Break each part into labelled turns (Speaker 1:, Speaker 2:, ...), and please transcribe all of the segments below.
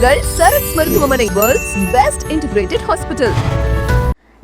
Speaker 1: உங்கள் சரத் மருத்துவமனை, world's best integrated hospital.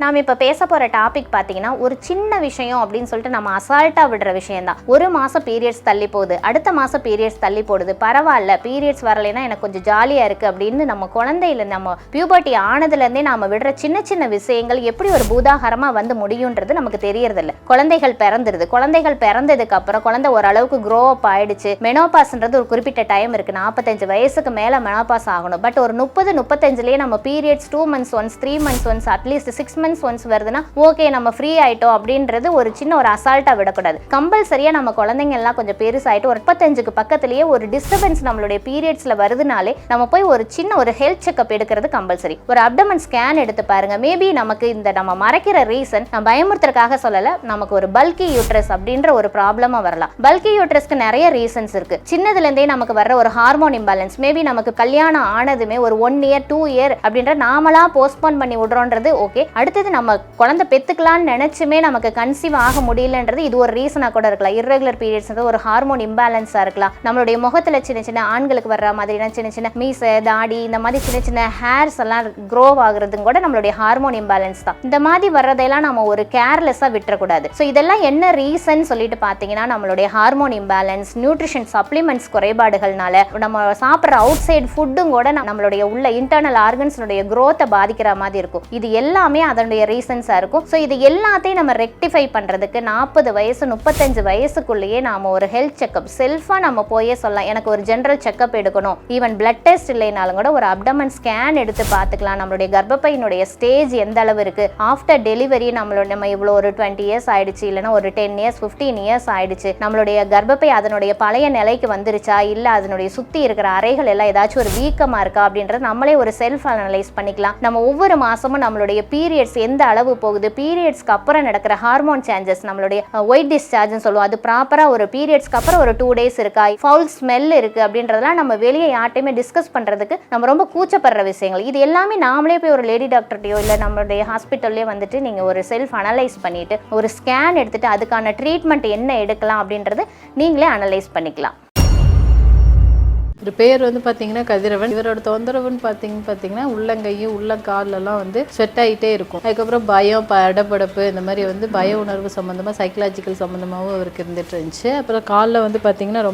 Speaker 2: நாம் இப்போ பேச போகிற டாபிக் பார்த்தீங்கன்னா ஒரு சின்ன விஷயம் அப்படின்னு சொல்லிட்டு நம்ம அசால்ட்டாக விடுற விஷயம் தான். ஒரு மாதம் பீரியட்ஸ் தள்ளி போகுது, அடுத்த மாதம் பீரியட்ஸ் தள்ளி போடுது, பரவாயில்ல பீரியட்ஸ் வரலைன்னா எனக்கு கொஞ்சம் ஜாலியாக இருக்குது அப்படின்னு நம்ம குழந்தையில நம்ம பியூபர்ட்டி ஆனதுலேருந்தே நாம் விடுற சின்ன சின்ன விஷயங்கள் எப்படி ஒரு பூதாகரமாக வந்து முடியுன்றது நமக்கு தெரியறதில்ல. குழந்தைகள் பிறந்துருது, குழந்தைகள் பிறந்ததுக்கு அப்புறம் குழந்தை ஓரளவுக்கு க்ரோ அப் ஆயிடுச்சு. மெனோபாஸ்ன்றது ஒரு குறிப்பிட்ட டைம் இருக்குது, 45 வயசுக்கு மேலே மெனோபாஸ் ஆகணும். பட் ஒரு 30-35லேயே நம்ம periods 2 months once 3 months once at least 6 months once வருதுன்னா ஓகே நம்ம ஃப்ரீ ஆயிட்டோம் அப்படின்றது ஒரு சின்ன ஒரு அசால்ட்டா விடக்கூடாது. கம்பல்சரியா நம்ம குழந்தைங்க எல்லாம் கொஞ்சம் பெருசாயிட்டு ஒரு 35க்கு பக்கத்திலேயே ஒரு டிஸ்டர்பன்ஸ் நம்மளுடைய பீரியட்ஸ்ல வருதுனாலே நம்ம போய் ஒரு சின்ன ஒரு ஹெல்த் செக்அப் எடுக்கிறது கம்பல்சரி. ஒரு அப்டமன் ஸ்கேன் எடுத்து பாருங்க. மேபி நமக்கு இந்த நம்ம மறைக்கிற ரீசன் நான் பயமுறுத்துறதுக்காக சொல்லல, நமக்கு ஒரு பல்கி யூட்ரஸ் அப்படின்ற ஒரு ப்ராப்ளமா வரலாம். பல்கி யூட்ரஸ்க்கு நிறைய ரீசன்ஸ் இருக்கு. சின்னதுல இருந்தே நமக்கு வர்ற ஒரு ஹார்மோன் இம்பேலன்ஸ், மேபி நமக்கு கல்யாணம் ஆனதுமே ஒரு 1 year 2 year அப்படின்ற நாமளா போஸ்ட்போன் பண்ணி விடுறோன்றது ஓகே. அடுத்தது நம்ம குழந்தை பெத்துக்கலாம்னு நினைச்சுமே நமக்கு கன்சீவ் ஆக முடியலன்றது இது ஒரு ரீசனா கூட இருக்கலாம். இர்ரெகுலர் பீரியட்ஸ் ஒரு ஹார்மோன் இம்பேலன்ஸா இருக்கலாம். நம்மளுடைய முகத்துல சின்ன சின்ன ஆண்களுக்கு வர்ற மாதிரியான சின்ன சின்ன மீசை தாடி இந்த மாதிரி சின்ன சின்ன ஹேர்ஸ் எல்லாம் க்ரோ ஆகுறதும் கூட நம்மளுடைய ஹார்மோன் இம்பேலன்ஸ் தான். இந்த மாதிரி வர்றதெல்லாம் நம்ம ஒரு கேர்லெஸ்ஸா விட்டுறக்கூடாது. ஸோ இதெல்லாம் என்ன ரீசன் சொல்லிட்டு பார்த்தீங்கன்னா நம்மளுடைய ஹார்மோன் இம்பேலன்ஸ், நியூட்ரிஷன் சப்ளிமெண்ட்ஸ் குறைபாடுகள்னால நம்ம சாப்பிட்ற அவுட் சைடு ஃபுட்டும் கூட நம்மளுடைய உள்ள இன்டர்னல் ஆர்கன்ஸ்னுடைய க்ரோத்தை பாதிக்கிற மாதிரி இருக்கும். இது எல்லாமே அதனுடைய ரீசன்ஸா இருக்கும். ஸோ இது எல்லாத்தையும் நம்ம ரெக்டிஃபை பண்றதுக்கு 40 வயசு 35 வயசுக்குள்ளேயே நாம ஒரு ஹெல்த் செக்அப் செல்ஃபா நம்ம போயே சொல்லலாம். எனக்கு ஒரு ஜெனரல் செக்அப் எடுக்கணும், ஈவன் பிளட் டெஸ்ட் இல்லைனாலும் கூட ஒரு அப்டமன் ஸ்கேன் எடுத்து பார்த்துக்கலாம். நம்மளுடைய கர்ப்பப்பையினுடைய ஸ்டேஜ் எந்த அளவு இருக்கு, ஆஃப்டர் டெலிவரி நம்ம இவ்வளோ ஒரு 20 years ஆயிடுச்சு, இல்லைன்னா ஒரு 10 years 15 years ஆயிடுச்சு, நம்மளுடைய கர்ப்பப்பை அதனுடைய பழைய நிலைக்கு வந்துருச்சா, இல்ல அதனுடைய சுத்தி இருக்கிற அறைகள் எல்லாம் ஏதாச்சும் ஒரு வீக்கமா இருக்கா அப்படின்றது நம்மளே ஒரு செல்ஃப் அனலைஸ் பண்ணிக்கலாம். நம்ம ஒவ்வொரு மாசமும் நம்மளுடைய பீரியட்ஸ் எந்த அளவு போகுது, பீரியட்ஸ்க்கு அப்புறம் நடக்கிற ஹார்மோன் சேஞ்சஸ், நம்மளுடைய ஒயிட் டிஸ்சார்ஜ்னு சொல்லுவோம், அது ப்ராப்பரா ஒரு பீரியட்ஸ்க்கு அப்புறம் ஒரு 2 days இருக்கா, ஃபவுல் ஸ்மெல் இருக்கு அப்படின்றதெல்லாம் நம்ம வெளியே யார்ட்டையுமே டிஸ்கஸ் பண்றதுக்கு நம்ம ரொம்ப கூச்சப்படுற விஷயங்கள். இது எல்லாமே நாமளே போய் ஒரு லேடி டாக்டர்டையோ இல்லை நம்மளுடைய ஹாஸ்பிட்டல்லையோ வந்துட்டு நீங்க ஒரு செல்ஃப் அனலைஸ் பண்ணிட்டு ஒரு ஸ்கேன் எடுத்துட்டு அதுக்கான ட்ரீட்மெண்ட் என்ன எடுக்கலாம் அப்படின்றது நீங்களே அனலைஸ் பண்ணிக்கலாம்.
Speaker 3: ஒரு பேர் வந்து பார்த்தீங்கன்னா கதிரவன். இவரோட தொந்தரவுன்னு பார்த்தீங்கன்னா உள்ளங்கையும் உள்ளங்காலெல்லாம் வந்து ஸ்வெட் ஆகிட்டே இருக்கும். அதுக்கப்புறம் பயம், படபடப்பு, இந்த மாதிரி வந்து பய உணர்வு சம்மந்தமாக சைக்கலாஜிக்கல் சம்மந்தமாகவும் அவருக்கு இருந்துட்டு இருந்துச்சு. அப்புறம் காலில் வந்து பார்த்தீங்கன்னா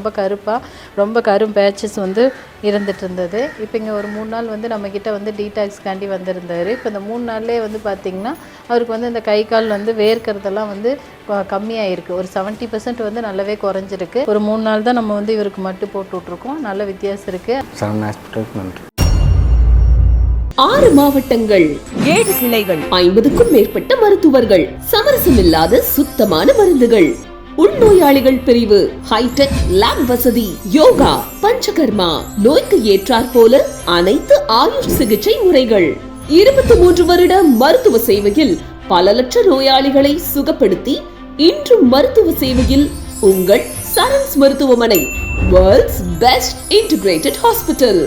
Speaker 3: ரொம்ப கரும் பேச்சஸ் வந்து இருந்துட்டு இருந்தது. இப்போ இங்கே ஒரு 3 நாள் வந்து நம்மக்கிட்ட வந்து டீடாக்ஸ்காண்டி வந்திருந்தார். இப்போ இந்த 3 நாள்லேயே வந்து பார்த்திங்கன்னா அவருக்கு வந்து இந்த கை கால் வந்து வேர்க்கிறதெல்லாம் வந்து கம்மியாயிருக்கு. ஒரு 70% வந்து நல்லாவே குறைஞ்சிருக்கு. ஒரு 3 நாள் தான் நம்ம வந்து இவருக்கு மட்டும் போட்டு விட்ருக்கோம். நல்ல வித்தியாசம் இருக்கு.
Speaker 4: 6 மாவட்டங்கள், 7 கிளைகள், 50க்கும் மேற்பட்ட மருத்துவர்கள், சமரசமில்லாத சுத்தமான மருந்துகள், உள்நோயாளிகள் பிரிவு, ஹைடெக் லேப் வசதி, யோகா, பஞ்சகர்மா, நோய்க்கு ஏற்றாற் போல அனைத்து ஆயுஷ் சிகிச்சை முறைகள், 23 வருட மருத்துவ சேவையில் பல லட்ச நோயாளிகளை சுகப்படுத்தி இன்றும் மருத்துவ சேவையில் உங்கள் சரண்ஸ் மருத்துவமனை, வேர்ல்ட்ஸ் பெஸ்ட் இன்டிகிரேட்டட் ஹாஸ்பிட்டல்.